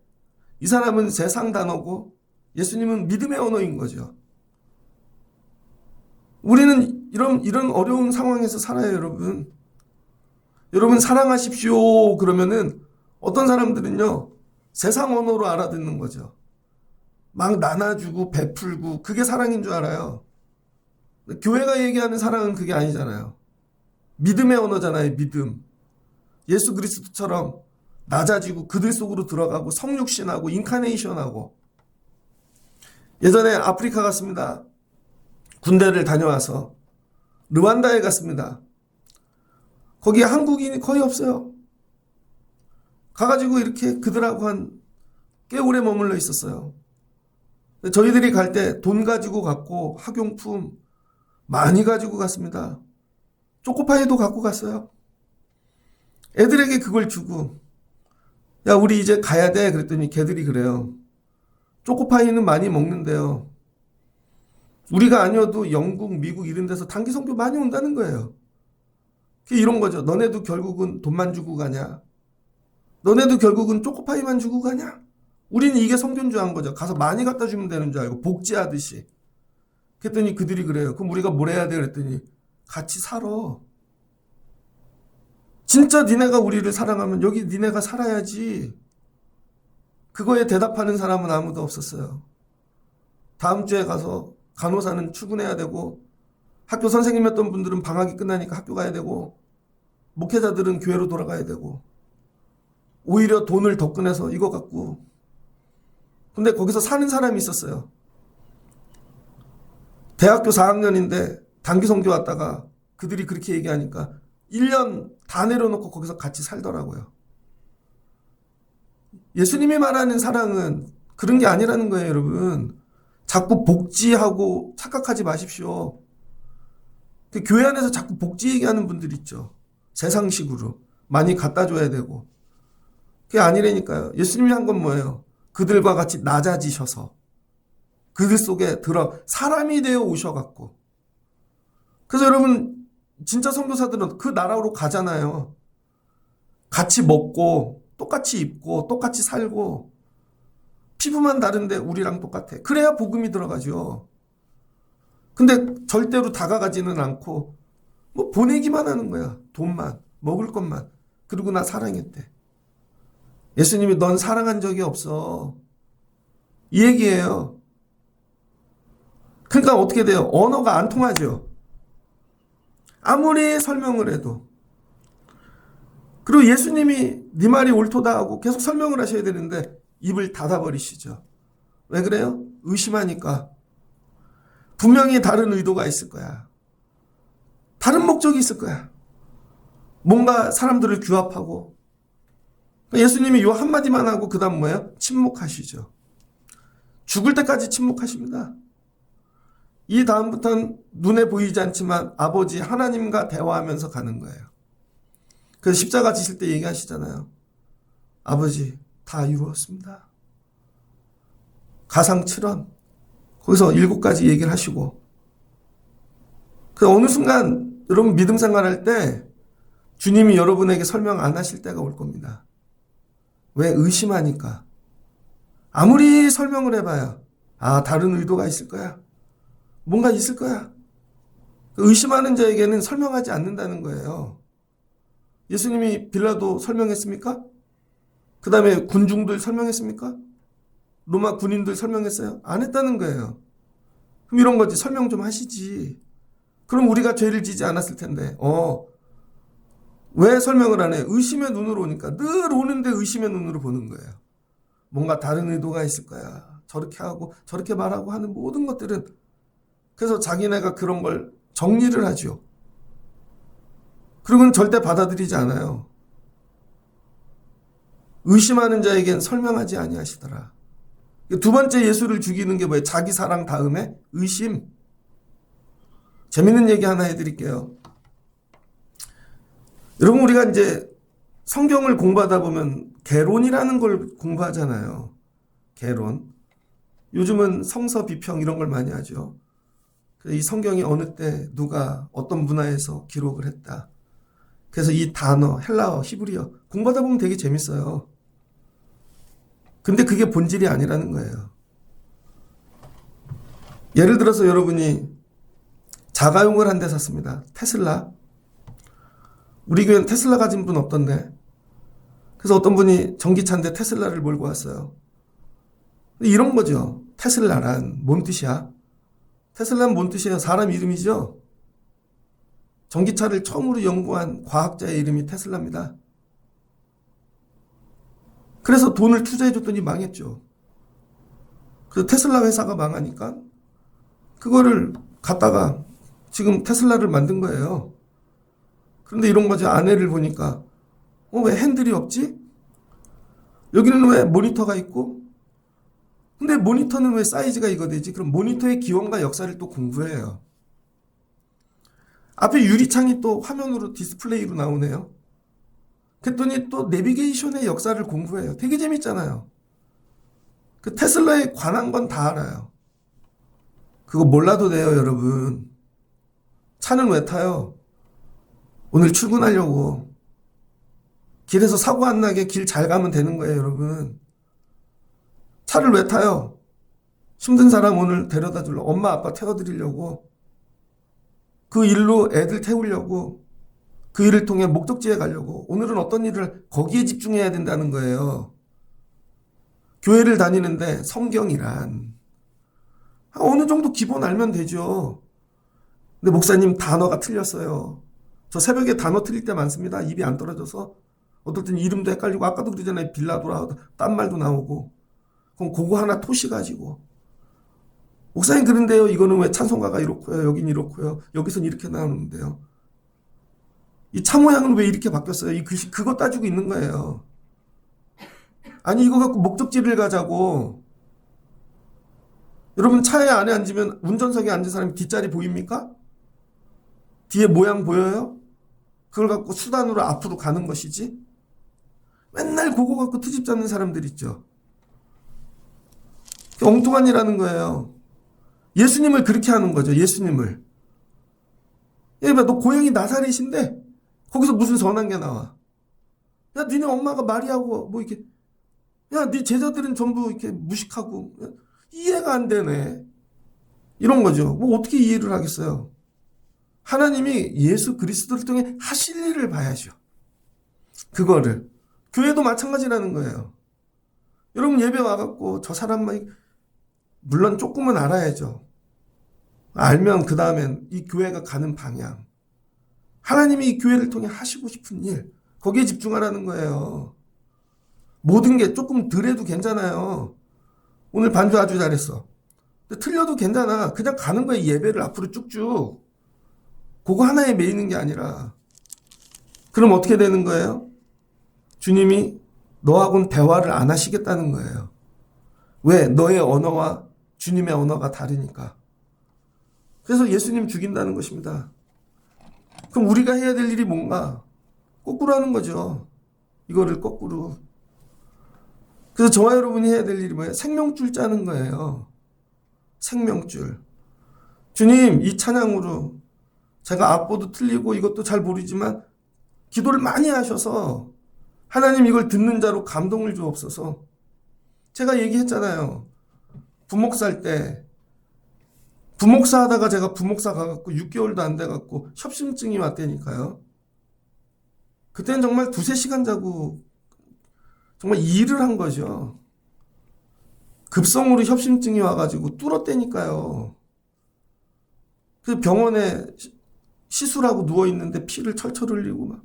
이 사람은 세상 단어고 예수님은 믿음의 언어인 거죠. 우리는 이런 어려운 상황에서 살아요, 여러분. 여러분 사랑하십시오 그러면은 어떤 사람들은요 세상 언어로 알아듣는 거죠. 막 나눠주고 베풀고 그게 사랑인 줄 알아요. 교회가 얘기하는 사랑은 그게 아니잖아요. 믿음의 언어잖아요. 믿음. 예수 그리스도처럼 낮아지고 그들 속으로 들어가고 성육신하고 인카네이션하고. 예전에 아프리카 갔습니다. 군대를 다녀와서 르완다에 갔습니다. 거기에 한국인이 거의 없어요. 가가지고 이렇게 그들하고 꽤 오래 머물러 있었어요. 저희들이 갈 때 돈 가지고 갔고 학용품 많이 가지고 갔습니다. 초코파이도 갖고 갔어요. 애들에게 그걸 주고 야 우리 이제 가야 돼 그랬더니 걔들이 그래요. 초코파이는 많이 먹는데요. 우리가 아니어도 영국, 미국 이런 데서 단기 선교 많이 온다는 거예요. 이런 거죠. 너네도 결국은 돈만 주고 가냐? 너네도 결국은 초코파이만 주고 가냐? 우리는 이게 선교인 줄 안 거죠. 가서 많이 갖다 주면 되는 줄 알고 복지하듯이. 그랬더니 그들이 그래요. 그럼 우리가 뭘 해야 돼? 그랬더니 같이 살아. 진짜 니네가 우리를 사랑하면 여기 니네가 살아야지. 그거에 대답하는 사람은 아무도 없었어요. 다음 주에 가서 간호사는 출근해야 되고 학교 선생님이었던 분들은 방학이 끝나니까 학교 가야 되고 목회자들은 교회로 돌아가야 되고 오히려 돈을 더 꺼내서 이거 갖고. 근데 거기서 사는 사람이 있었어요. 대학교 4학년인데 단기 선교 왔다가 그들이 그렇게 얘기하니까 1년 다 내려놓고 거기서 같이 살더라고요. 예수님이 말하는 사랑은 그런 게 아니라는 거예요, 여러분. 자꾸 복지하고 착각하지 마십시오. 교회 안에서 자꾸 복지 얘기하는 분들 있죠. 세상식으로 많이 갖다 줘야 되고. 그게 아니라니까요. 예수님이 한 건 뭐예요? 그들과 같이 낮아지셔서 그들 속에 사람이 되어 오셔갖고. 그래서 여러분 진짜 선교사들은 그 나라로 가잖아요. 같이 먹고 똑같이 입고 똑같이 살고 피부만 다른데 우리랑 똑같아. 그래야 복음이 들어가죠. 근데 절대로 다가가지는 않고 뭐 보내기만 하는 거야. 돈만, 먹을 것만. 그리고 나 사랑했대. 예수님이 넌 사랑한 적이 없어. 이 얘기예요. 그러니까 어떻게 돼요? 언어가 안 통하죠. 아무리 설명을 해도. 그리고 예수님이 네 말이 옳도다 하고 계속 설명을 하셔야 되는데 입을 닫아버리시죠. 왜 그래요? 의심하니까. 분명히 다른 의도가 있을 거야. 다른 목적이 있을 거야. 뭔가 사람들을 규합하고. 예수님이 요 한마디만 하고 그 다음 뭐예요? 침묵하시죠. 죽을 때까지 침묵하십니다. 이 다음부터는 눈에 보이지 않지만 아버지 하나님과 대화하면서 가는 거예요. 그래서 십자가 지실 때 얘기하시잖아요. 아버지 다 이루었습니다. 가상 7원. 거기서 7가지 얘기를 하시고. 그 어느 순간 여러분 믿음 생활할 때 주님이 여러분에게 설명 안 하실 때가 올 겁니다. 왜? 의심하니까. 아무리 설명을 해봐야 다른 의도가 있을 거야. 뭔가 있을 거야. 의심하는 자에게는 설명하지 않는다는 거예요. 예수님이 빌라도 설명했습니까? 그 다음에 군중들 설명했습니까? 로마 군인들 설명했어요? 안 했다는 거예요. 그럼 이런 거지. 설명 좀 하시지. 그럼 우리가 죄를 지지 않았을 텐데. 왜 설명을 안 해? 의심의 눈으로 오니까. 늘 오는데 의심의 눈으로 보는 거예요. 뭔가 다른 의도가 있을 거야. 저렇게 하고 저렇게 말하고 하는 모든 것들은. 그래서 자기네가 그런 걸 정리를 하죠. 그리고는 절대 받아들이지 않아요. 의심하는 자에겐 설명하지 아니하시더라. 두 번째 예수를 죽이는 게 뭐예요? 자기 사랑 다음에 의심. 재밌는 얘기 하나 해드릴게요. 여러분 우리가 이제 성경을 공부하다 보면 개론이라는 걸 공부하잖아요. 개론. 요즘은 성서 비평 이런 걸 많이 하죠. 이 성경이 어느 때 누가 어떤 문화에서 기록을 했다. 그래서 이 단어, 헬라어, 히브리어 공부하다 보면 되게 재밌어요. 근데 그게 본질이 아니라는 거예요. 예를 들어서 여러분이 자가용을 한 대 샀습니다. 테슬라. 우리 교회는 테슬라 가진 분 없던데. 그래서 어떤 분이 전기차인데 테슬라를 몰고 왔어요. 이런 거죠. 테슬라란 뭔 뜻이야? 테슬라는 뭔 뜻이에요? 사람 이름이죠. 전기차를 처음으로 연구한 과학자의 이름이 테슬라입니다. 그래서 돈을 투자해줬더니 망했죠. 그래서 테슬라 회사가 망하니까 그거를 갖다가 지금 테슬라를 만든 거예요. 그런데 이런 거죠. 안에를 보니까 왜 핸들이 없지? 여기는 왜 모니터가 있고? 근데 모니터는 왜 사이즈가 이거 되지? 그럼 모니터의 기원과 역사를 또 공부해요. 앞에 유리창이 또 화면으로 디스플레이로 나오네요. 그랬더니 또 내비게이션의 역사를 공부해요. 되게 재밌잖아요. 그 테슬라에 관한 건 다 알아요. 그거 몰라도 돼요, 여러분. 차는 왜 타요? 오늘 출근하려고. 길에서 사고 안 나게 길 잘 가면 되는 거예요, 여러분. 차를 왜 타요? 힘든 사람 오늘 데려다 주려. 엄마, 아빠 태워드리려고. 그 일로 애들 태우려고. 그 일을 통해 목적지에 가려고. 오늘은 어떤 일을 거기에 집중해야 된다는 거예요. 교회를 다니는데 성경이란 어느 정도 기본 알면 되죠. 근데 목사님 단어가 틀렸어요. 저 새벽에 단어 틀릴 때 많습니다. 입이 안 떨어져서. 어떨 땐 이름도 헷갈리고 아까도 그러잖아요. 빌라도라 딴 말도 나오고. 그럼 그거 하나 토시가지고. 목사님 그런데요. 이거는 왜 찬송가가 이렇고요. 여긴 이렇고요. 여기선 이렇게 나오는데요. 이 차 모양은 왜 이렇게 바뀌었어요? 이 글씨 그거 따지고 있는 거예요. 아니 이거 갖고 목적지를 가자고. 여러분 차에 안에 앉으면 운전석에 앉은 사람이 뒷자리 보입니까? 뒤에 모양 보여요? 그걸 갖고 수단으로 앞으로 가는 것이지. 맨날 그거 갖고 트집 잡는 사람들 있죠. 엉뚱한 일 하는 거예요. 예수님을 그렇게 하는 거죠. 예수님을. 얘봐 너 고향이 나사렛인데 거기서 무슨 선한 게 나와. 야 니네 엄마가 마리아고 뭐 이렇게 야 네 제자들은 전부 이렇게 무식하고 이해가 안 되네. 이런 거죠. 뭐 어떻게 이해를 하겠어요. 하나님이 예수 그리스도를 통해 하실 일을 봐야죠. 그거를. 교회도 마찬가지라는 거예요. 여러분 예배 와갖고 저 사람만 물론 조금은 알아야죠. 알면 그 다음엔 이 교회가 가는 방향. 하나님이 이 교회를 통해 하시고 싶은 일, 거기에 집중하라는 거예요. 모든 게 조금 덜해도 괜찮아요. 오늘 반주 아주 잘했어. 근데 틀려도 괜찮아. 그냥 가는 거야. 예배를 앞으로 쭉쭉. 그거 하나에 매이는 게 아니라. 그럼 어떻게 되는 거예요? 주님이 너하고는 대화를 안 하시겠다는 거예요. 왜? 너의 언어와 주님의 언어가 다르니까. 그래서 예수님 죽인다는 것입니다. 그럼 우리가 해야 될 일이 뭔가? 거꾸로 하는 거죠. 이거를 거꾸로. 그래서 저와 여러분이 해야 될 일이 뭐예요? 생명줄 짜는 거예요. 생명줄. 주님, 이 찬양으로 제가 악보도 틀리고 이것도 잘 모르지만 기도를 많이 하셔서 하나님 이걸 듣는 자로 감동을 주옵소서. 제가 얘기했잖아요. 부목사 할 때 부목사 하다가 제가 부목사 가갖고 6개월도 안 돼갖고 협심증이 왔다니까요. 그때는 정말 2-3시간 자고 정말 일을 한 거죠. 급성으로 협심증이 와가지고 뚫었다니까요. 그 병원에 시술하고 누워있는데 피를 철철 흘리고 막.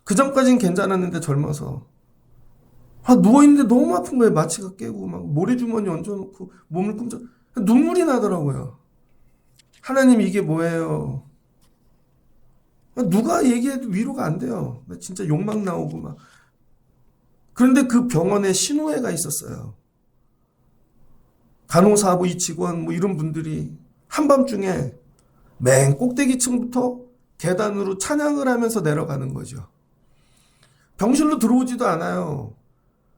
그 전까지는 괜찮았는데 젊어서. 누워있는데 너무 아픈 거예요. 마취가 깨고 막 모래주머니 얹어놓고 몸을 꿈쩍. 눈물이 나더라고요. 하나님 이게 뭐예요? 누가 얘기해도 위로가 안 돼요. 진짜 욕망 나오고 막. 그런데 그 병원에 신우회가 있었어요. 간호사부 이 직원 뭐 이런 분들이 한밤중에 맨 꼭대기층부터 계단으로 찬양을 하면서 내려가는 거죠. 병실로 들어오지도 않아요.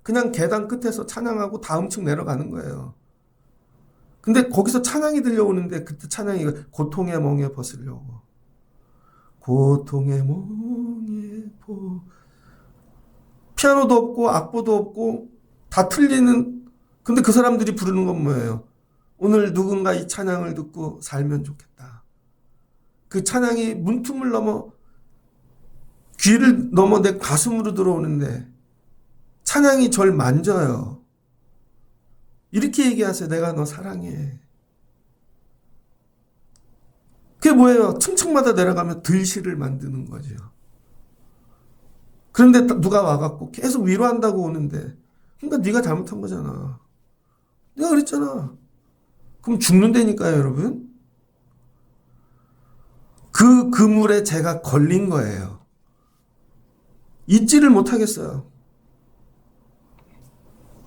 그냥 계단 끝에서 찬양하고 다음 층 내려가는 거예요. 근데 거기서 찬양이 들려오는데 그때 찬양이 고통의 멍에 벗으려고. 고통의 멍에 피아노도 없고 악보도 없고 다 틀리는. 근데 그 사람들이 부르는 건 뭐예요? 오늘 누군가 이 찬양을 듣고 살면 좋겠다. 그 찬양이 문틈을 넘어 귀를 넘어 내 가슴으로 들어오는데 찬양이 절 만져요. 이렇게 얘기하세요. 내가 너 사랑해. 그게 뭐예요? 층층마다 내려가면 들씨를 만드는 거죠. 그런데 누가 와갖고 계속 위로한다고 오는데 그러니까 네가 잘못한 거잖아. 내가 그랬잖아. 그럼 죽는다니까요, 여러분. 그 그물에 제가 걸린 거예요. 잊지를 못하겠어요.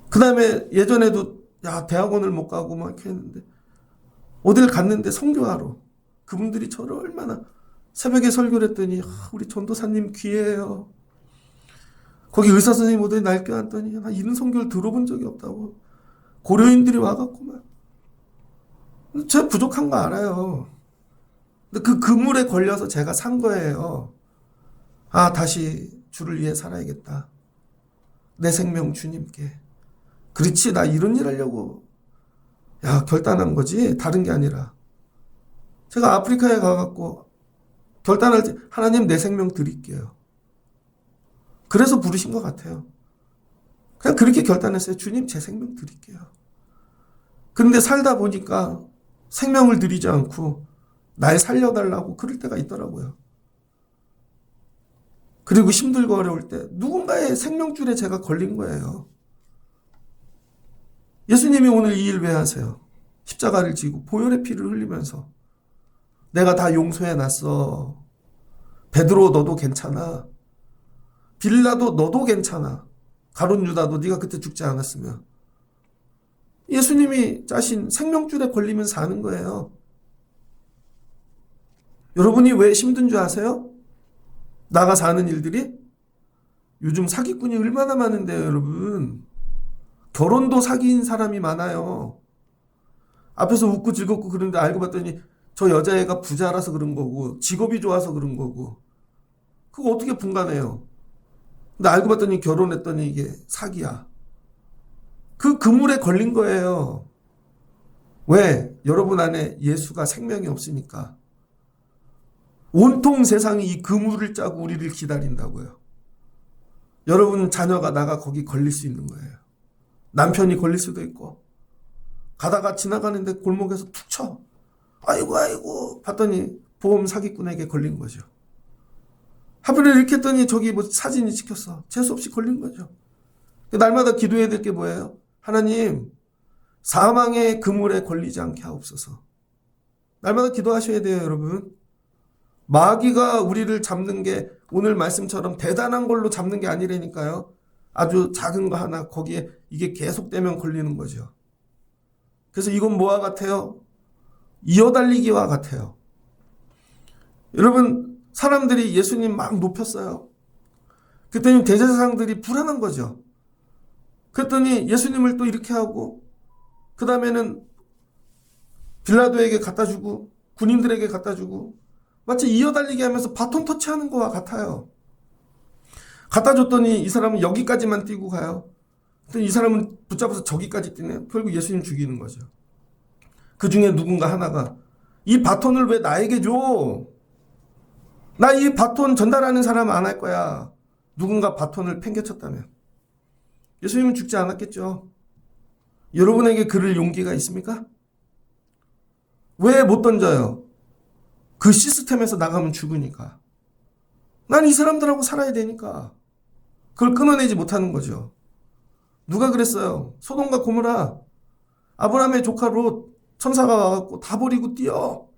그 다음에 예전에도 대학원을 못 가고 막 이렇게 했는데 어딜 갔는데 선교하러 그분들이 저를 얼마나 새벽에 설교를 했더니 우리 전도사님 귀해요. 거기 의사 선생님 오더니 날 껴안더니 이런 선교를 들어본 적이 없다고. 고려인들이 와갖고 막. 제가 부족한 거 알아요. 근데 그 그물에 걸려서 제가 산 거예요. 다시 주를 위해 살아야겠다. 내 생명 주님께. 그렇지, 나 이런 일 하려고 결단한 거지 다른 게 아니라. 제가 아프리카에 가갖고 결단할 때 하나님 내 생명 드릴게요. 그래서 부르신 것 같아요. 그냥 그렇게 결단했어요. 주님 제 생명 드릴게요. 그런데 살다 보니까 생명을 드리지 않고 날 살려달라고 그럴 때가 있더라고요. 그리고 힘들고 어려울 때 누군가의 생명줄에 제가 걸린 거예요. 예수님이 오늘 이 일 왜 하세요? 십자가를 지고 보혈의 피를 흘리면서 내가 다 용서해놨어. 베드로 너도 괜찮아. 빌라도 너도 괜찮아. 가룟 유다도 네가 그때 죽지 않았으면. 예수님이 짜신 생명줄에 걸리면 사는 거예요. 여러분이 왜 힘든 줄 아세요? 나가 사는 일들이? 요즘 사기꾼이 얼마나 많은데요, 여러분. 결혼도 사기인 사람이 많아요. 앞에서 웃고 즐겁고 그런데 알고 봤더니 저 여자애가 부자라서 그런 거고 직업이 좋아서 그런 거고. 그거 어떻게 분간해요? 근데 알고 봤더니 결혼했더니 이게 사기야. 그 그물에 걸린 거예요. 왜? 여러분 안에 예수가 생명이 없으니까. 온통 세상이 이 그물을 짜고 우리를 기다린다고요. 여러분 자녀가 나가 거기 걸릴 수 있는 거예요. 남편이 걸릴 수도 있고. 가다가 지나가는데 골목에서 툭 쳐. 아이고 봤더니 보험 사기꾼에게 걸린 거죠. 하필 이렇게 했더니 저기 뭐 사진이 찍혔어. 재수없이 걸린 거죠. 날마다 기도해야 될 게 뭐예요? 하나님, 사망의 그물에 걸리지 않게 하옵소서. 날마다 기도하셔야 돼요, 여러분. 마귀가 우리를 잡는 게 오늘 말씀처럼 대단한 걸로 잡는 게 아니라니까요. 아주 작은 거 하나 거기에 이게 계속되면 걸리는 거죠. 그래서 이건 뭐와 같아요? 이어달리기와 같아요. 여러분, 사람들이 예수님 막 높였어요. 그랬더니 대제사장들이 불안한 거죠. 그랬더니 예수님을 또 이렇게 하고 그 다음에는 빌라도에게 갖다 주고 군인들에게 갖다 주고 마치 이어달리기 하면서 바톤 터치하는 거와 같아요. 갖다 줬더니 이 사람은 여기까지만 뛰고 가요. 이 사람은 붙잡아서 저기까지 뛰네요. 결국 예수님 죽이는 거죠. 그 중에 누군가 하나가 이 바톤을 왜 나에게 줘? 나 이 바톤 전달하는 사람 안 할 거야. 누군가 바톤을 팽개쳤다면 예수님은 죽지 않았겠죠. 여러분에게 그럴 용기가 있습니까? 왜 못 던져요? 그 시스템에서 나가면 죽으니까. 난 이 사람들하고 살아야 되니까. 그걸 끊어내지 못하는 거죠. 누가 그랬어요? 소돔과 고모라. 아브라함의 조카 롯 천사가 와갖고 다 버리고 뛰어.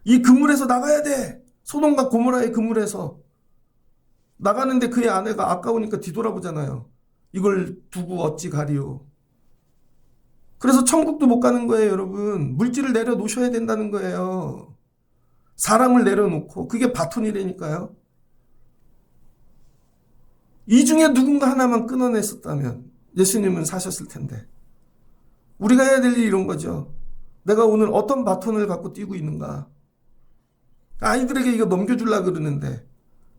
이 그물에서 나가야 돼. 소돔과 고모라의 그물에서. 나가는데 그의 아내가 아까우니까 뒤돌아보잖아요. 이걸 두고 어찌 가리오. 그래서 천국도 못 가는 거예요, 여러분. 물질을 내려놓으셔야 된다는 거예요. 사람을 내려놓고 그게 바톤이라니까요. 이 중에 누군가 하나만 끊어냈었다면 예수님은 사셨을 텐데. 우리가 해야 될 일이 이런 거죠. 내가 오늘 어떤 바톤을 갖고 뛰고 있는가. 아이들에게 이거 넘겨주려고 그러는데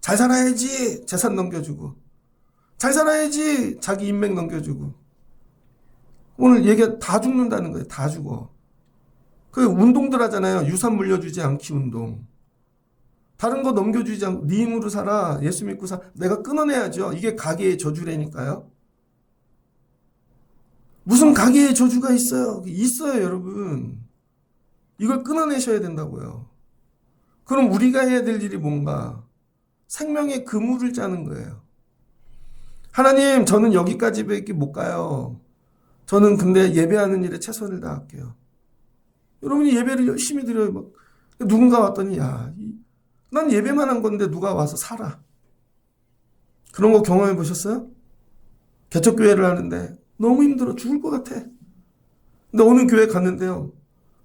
잘 살아야지 재산 넘겨주고 잘 살아야지 자기 인맥 넘겨주고 오늘 얘기가 다 죽는다는 거예요. 다 죽어. 그 운동들 하잖아요. 유산 물려주지 않기 운동. 다른 거 넘겨주지 않고 네 힘으로 살아. 예수 믿고 살아. 내가 끊어내야죠. 이게 가계의 저주라니까요. 무슨 가계의 저주가 있어요? 있어요, 여러분. 이걸 끊어내셔야 된다고요. 그럼 우리가 해야 될 일이 뭔가? 생명의 그물을 짜는 거예요. 하나님, 저는 여기까지밖에 못 가요. 저는 근데 예배하는 일에 최선을 다할게요. 여러분이 예배를 열심히 드려요. 막. 누군가 왔더니 난 예배만 한 건데 누가 와서 살아. 그런 거 경험해 보셨어요? 개척교회를 하는데 너무 힘들어 죽을 것 같아. 근데 어느 교회 갔는데요.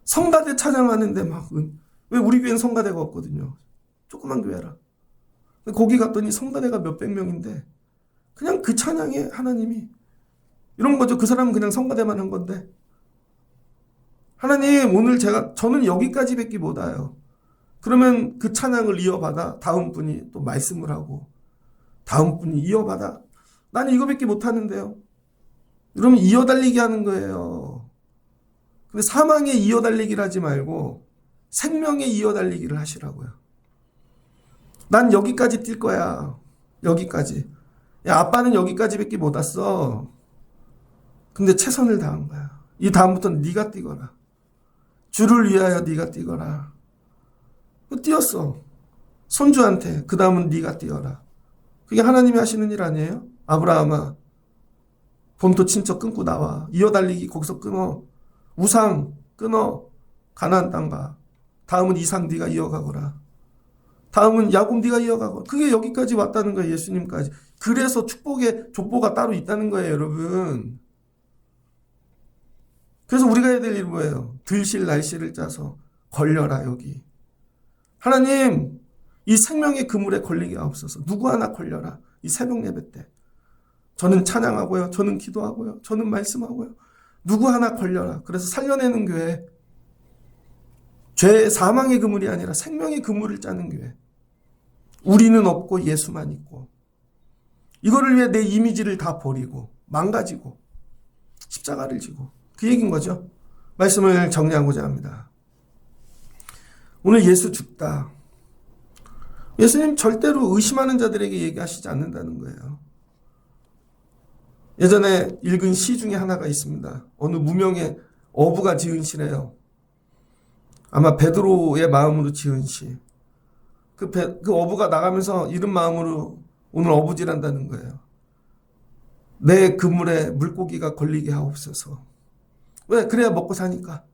성가대 찬양하는데 왜 우리 교회는 성가대가 없거든요. 조그만 교회라. 거기 갔더니 성가대가 몇백 명인데 그냥 그 찬양에 하나님이 이런 거죠. 그 사람은 그냥 성가대만 한 건데 하나님 오늘 저는 여기까지밖에 못 와요. 그러면 그 찬양을 이어받아 다음 분이 또 말씀을 하고 다음 분이 이어받아 나는 이거밖에 못하는데요. 그러면 이어달리기 하는 거예요. 근데 사망에 이어달리기를 하지 말고 생명에 이어달리기를 하시라고요. 난 여기까지 뛸 거야. 여기까지. 야, 아빠는 여기까지밖에 못 왔어. 근데 최선을 다한 거야. 이 다음부터는 네가 뛰거라. 주를 위하여 네가 뛰거라. 뛰었어. 손주한테. 그 다음은 네가 뛰어라. 그게 하나님이 하시는 일 아니에요? 아브라함아, 본토 친척 끊고 나와. 이어달리기 거기서 끊어. 우상 끊어. 가나안 땅 가. 다음은 이삭 네가 이어가거라. 다음은 야곱 네가 이어가거라. 그게 여기까지 왔다는 거예요. 예수님까지. 그래서 축복의 족보가 따로 있다는 거예요, 여러분. 그래서 우리가 해야 될 일은 뭐예요? 들실 날씨를 짜서 걸려라 여기. 하나님, 이 생명의 그물에 걸리게 하옵소서. 누구 하나 걸려라. 이 새벽 예배 때. 저는 찬양하고요. 저는 기도하고요. 저는 말씀하고요. 누구 하나 걸려라. 그래서 살려내는 교회. 죄 사망의 그물이 아니라 생명의 그물을 짜는 교회. 우리는 없고 예수만 있고. 이거를 위해 내 이미지를 다 버리고 망가지고 십자가를 지고 그 얘기인 거죠. 말씀을 정리하고자 합니다. 오늘 예수 죽다. 예수님 절대로 의심하는 자들에게 얘기하시지 않는다는 거예요. 예전에 읽은 시 중에 하나가 있습니다. 어느 무명의 어부가 지은 시래요. 아마 베드로의 마음으로 지은 시. 그 어부가 나가면서 이런 마음으로 오늘 어부질한다는 거예요. 내 그물에 물고기가 걸리게 하옵소서. 왜? 그래야 먹고 사니까.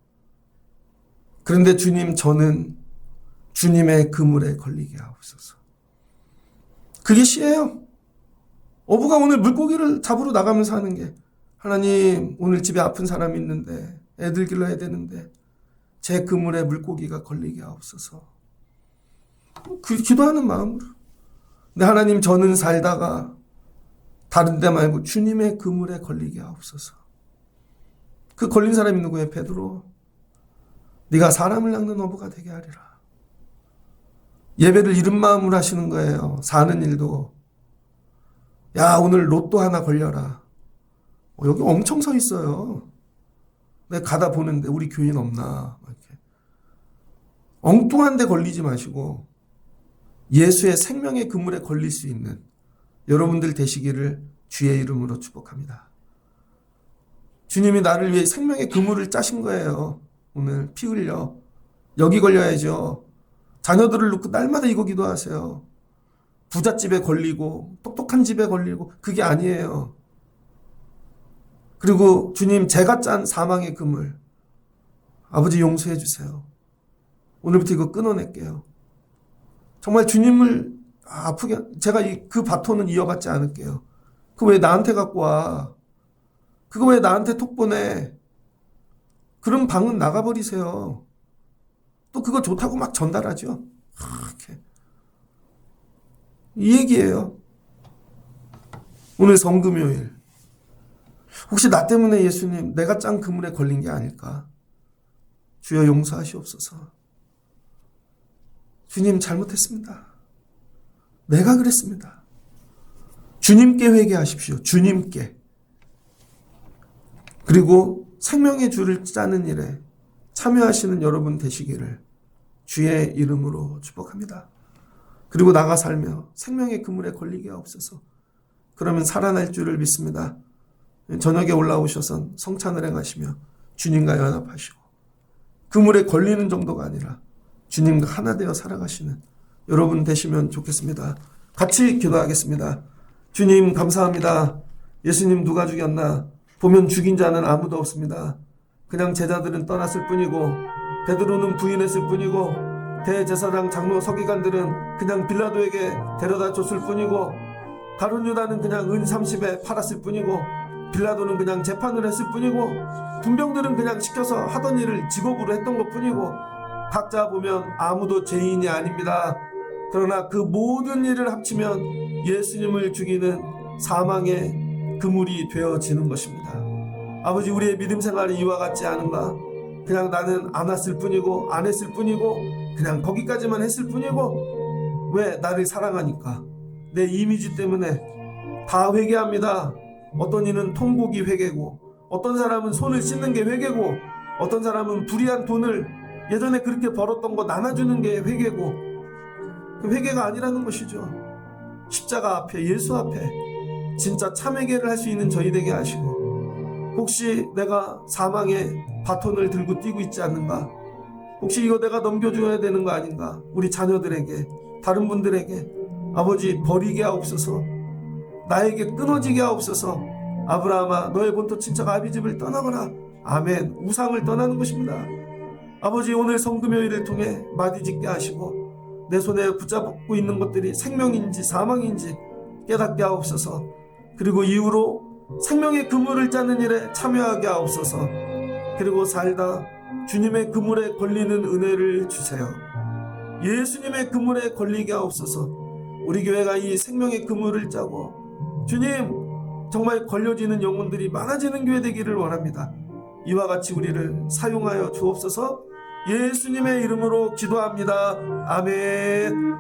그런데 주님, 저는 주님의 그물에 걸리게 하옵소서. 그게 시예요. 어부가 오늘 물고기를 잡으러 나가면서 하는 게, 하나님, 오늘 집에 아픈 사람이 있는데 애들 길러야 되는데 제 그물에 물고기가 걸리게 하옵소서. 기도하는 마음으로. 근데 하나님, 저는 살다가 다른 데 말고 주님의 그물에 걸리게 하옵소서. 그 걸린 사람이 누구예요? 베드로. 네가 사람을 낚는 어부가 되게 하리라. 예배를 이런 마음으로 하시는 거예요. 사는 일도. 야, 오늘 로또 하나 걸려라. 여기 엄청 서 있어요. 내가 가다 보는데 우리 교인 없나. 이렇게. 엉뚱한 데 걸리지 마시고 예수의 생명의 그물에 걸릴 수 있는 여러분들 되시기를 주의 이름으로 축복합니다. 주님이 나를 위해 생명의 그물을 짜신 거예요. 오늘 피 흘려. 여기 걸려야죠. 자녀들을 놓고 날마다 이거 기도하세요. 부잣집에 걸리고 똑똑한 집에 걸리고 그게 아니에요. 그리고 주님, 제가 짠 사망의 그물 아버지 용서해 주세요. 오늘부터 이거 끊어낼게요. 정말 주님을 아프게 제가 그 바톤은 이어받지 않을게요. 그거 왜 나한테 갖고 와? 그거 왜 나한테 톡 보내? 그럼 방은 나가버리세요. 또 그거 좋다고 막 전달하죠. 이렇게. 이 얘기예요. 오늘 성금요일. 혹시 나 때문에 예수님 내가 짠 그물에 걸린 게 아닐까? 주여 용서하시옵소서. 주님 잘못했습니다. 내가 그랬습니다. 주님께 회개하십시오. 주님께. 그리고 생명의 줄을 짜는 일에 참여하시는 여러분 되시기를 주의 이름으로 축복합니다. 그리고 나가 살며 생명의 그물에 걸리게 하옵소서. 그러면 살아날 줄을 믿습니다. 저녁에 올라오셔서 성찬을 행하시며 주님과 연합하시고 그물에 걸리는 정도가 아니라 주님과 하나 되어 살아가시는 여러분 되시면 좋겠습니다. 같이 기도하겠습니다. 주님 감사합니다. 예수님 누가 죽였나? 보면 죽인 자는 아무도 없습니다. 그냥 제자들은 떠났을 뿐이고 베드로는 부인했을 뿐이고 대제사장 장로 서기관들은 그냥 빌라도에게 데려다 줬을 뿐이고 가룟 유다는 그냥 은 30에 팔았을 뿐이고 빌라도는 그냥 재판을 했을 뿐이고 군병들은 그냥 시켜서 하던 일을 직업으로 했던 것 뿐이고 각자 보면 아무도 죄인이 아닙니다. 그러나 그 모든 일을 합치면 예수님을 죽이는 사망의 그물이 되어지는 것입니다. 아버지, 우리의 믿음 생활이 이와 같지 않은가? 그냥 나는 안 왔을 뿐이고 안 했을 뿐이고 그냥 거기까지만 했을 뿐이고 왜? 나를 사랑하니까. 내 이미지 때문에 다 회개합니다. 어떤 이는 통곡이 회개고 어떤 사람은 손을 씻는 게 회개고 어떤 사람은 불이한 돈을 예전에 그렇게 벌었던 거 나눠주는 게 회개고 그 회개가 아니라는 것이죠. 십자가 앞에 예수 앞에 진짜 참 회개를 할 수 있는 저희 되게 하시고 혹시 내가 사망의 바톤을 들고 뛰고 있지 않는가? 혹시 이거 내가 넘겨줘야 되는 거 아닌가? 우리 자녀들에게 다른 분들에게 아버지 버리게 하옵소서. 나에게 끊어지게 하옵소서. 아브라함아 너의 본토 친척 아비집을 떠나거라. 아멘. 우상을 떠나는 것입니다. 아버지 오늘 성금요일을 통해 마디짓게 하시고 내 손에 붙잡고 있는 것들이 생명인지 사망인지 깨닫게 하옵소서. 그리고 이후로 생명의 그물을 짜는 일에 참여하게 하옵소서. 그리고 살다 주님의 그물에 걸리는 은혜를 주세요. 예수님의 그물에 걸리게 하옵소서. 우리 교회가 이 생명의 그물을 짜고 주님 정말 걸려지는 영혼들이 많아지는 교회 되기를 원합니다. 이와 같이 우리를 사용하여 주옵소서. 예수님의 이름으로 기도합니다. 아멘.